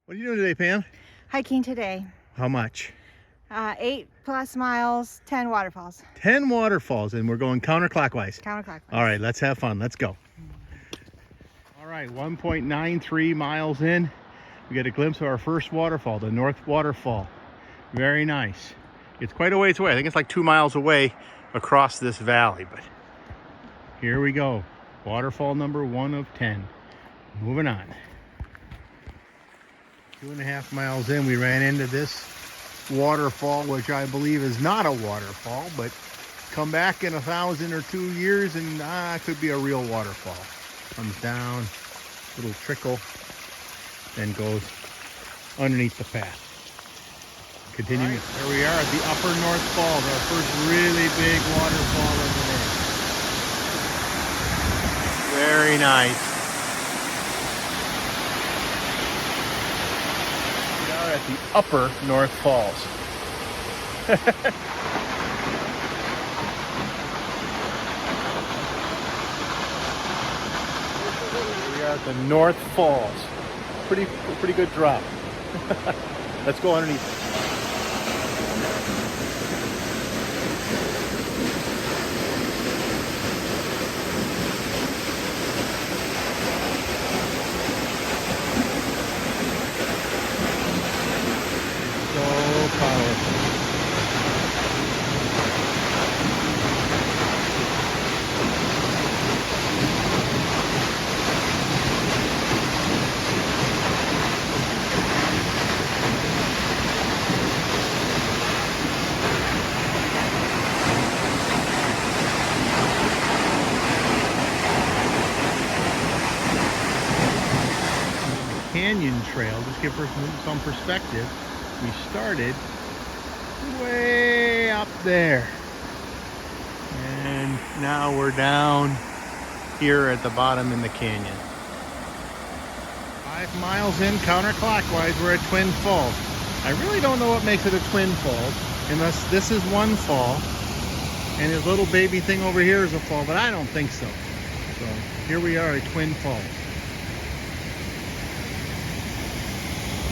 What are you doing today, Pam? Hiking today. How much? 8+ miles, 10 waterfalls. 10 waterfalls, and we're going counterclockwise. Counterclockwise. All right, let's have fun. Let's go. All right, 1.93 miles in, we get a glimpse of our first waterfall, the North Waterfall. Very nice. It's quite a ways away. I think it's like 2 miles away across this valley, but here we go. Waterfall number 1 of 10. Moving on. 2.5 miles in, we ran into this waterfall, which I believe is not a waterfall, but come back in 1,000 or 2 years and it could be a real waterfall. Comes down, little trickle, then goes underneath the path. Continuing. Right. There we are at the Upper North Falls, our first really big waterfall of the day. Very nice. At the Upper North Falls. We are at the North Falls. Pretty good drop. Let's go underneath. Canyon trail, just give her some perspective. We started way up there, and now we're down here at the bottom in the canyon. 5 miles in counterclockwise, we're at Twin Falls. I really don't know what makes it a Twin Falls, unless this is one fall and his little baby thing over here is a fall, but I don't think so. So here we are at Twin Falls.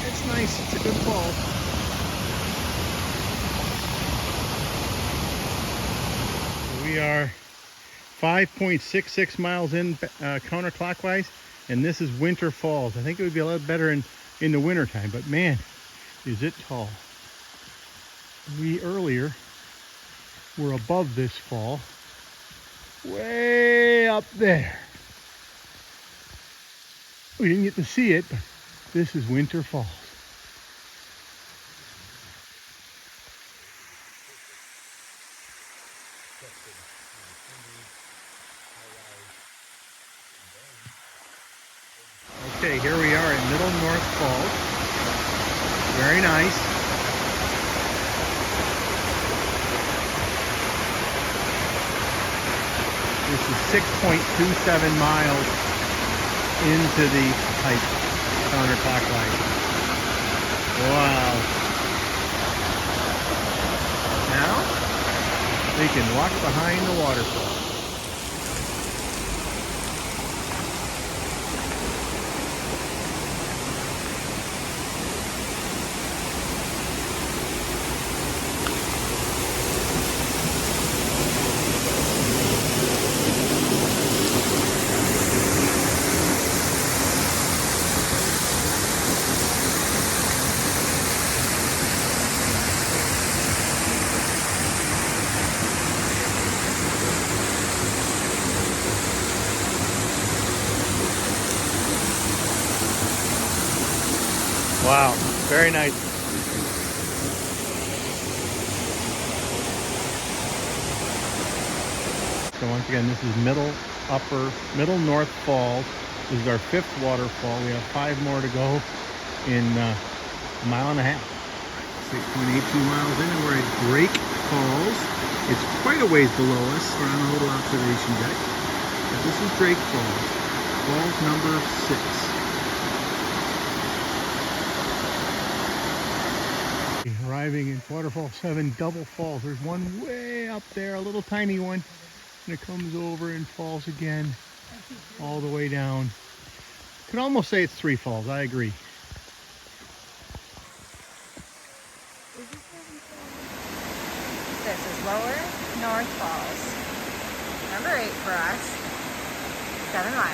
It's nice, it's a good fall. We are 5.66 miles in counterclockwise, and this is Winter Falls. I think it would be a lot better in the wintertime, but man, is it tall. We earlier were above this fall, way up there. We didn't get to see it, but this is Winter Falls. Okay, here we are at Middle North Falls. Very nice. This is 6.27 miles into the hike, counterclockwise. Wow. Now, we can walk behind the waterfall. Wow, very nice. So once again, this is Middle North Falls. This is our 5th waterfall. We have 5 more to go in a mile and a half. 6.82 miles in, and we're at Drake Falls. It's quite a ways below us. We're on a little observation deck. But this is Drake Falls. Falls number 6. Arriving in Waterfall 7 Double Falls. There's one way up there, a little tiny one, and it comes over and falls again all the way down. Could almost say it's 3 falls, I agree. North Falls. Number 8 for us. 7 miles.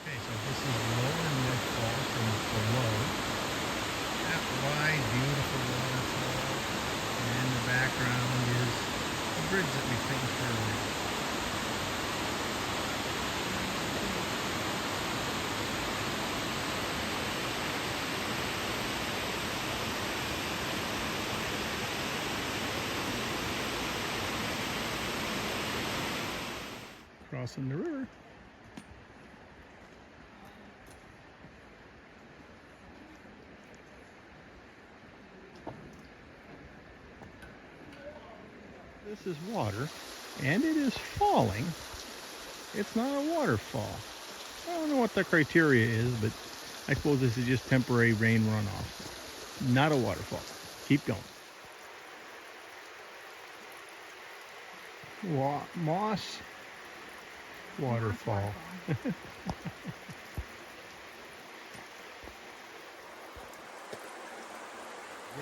Okay, so this is lower North Falls from below. That wide, beautiful waterfall. And in the background is a bridge that we crossed earlier. Crossing the river. This is water, and it is falling. It's not a waterfall. I don't know what the criteria is, but I suppose this is just temporary rain runoff. Not a waterfall. Keep going. Moss Waterfall.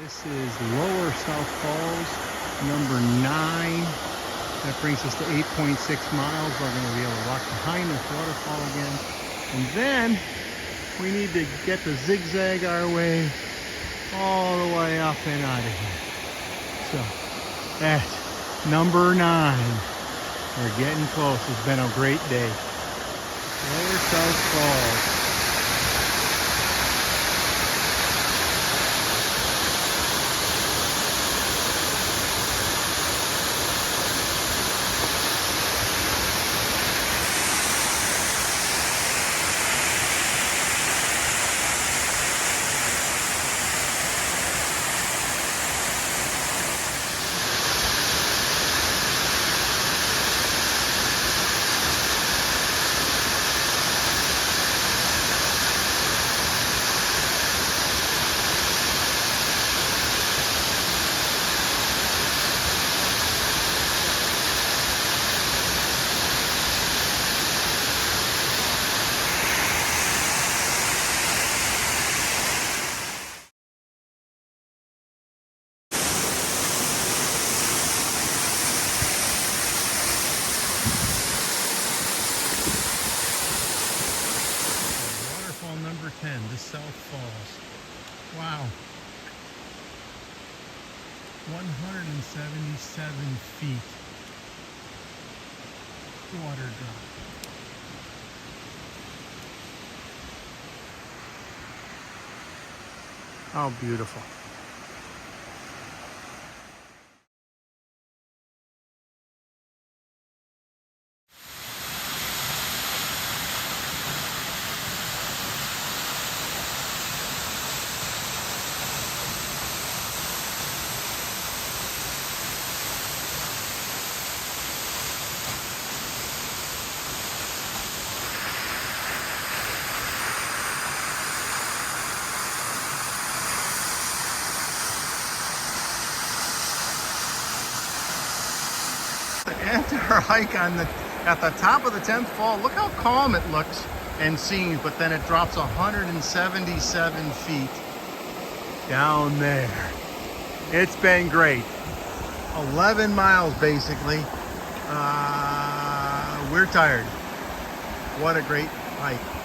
This is Lower South Falls, number 9. That brings us to 8.6 miles. We're going to be able to walk behind this waterfall again. And then we need to get to zigzag our way all the way up and out of here. So that's number 9. We're getting close. It's been a great day. Lower South Falls. Number 10, the South Falls. Wow. 177 feet. Water drop. How beautiful. After our hike at the top of the 10th fall, look how calm it looks and seems, but then it drops 177 feet down there. It's been great. 11 miles basically. We're tired. What a great hike.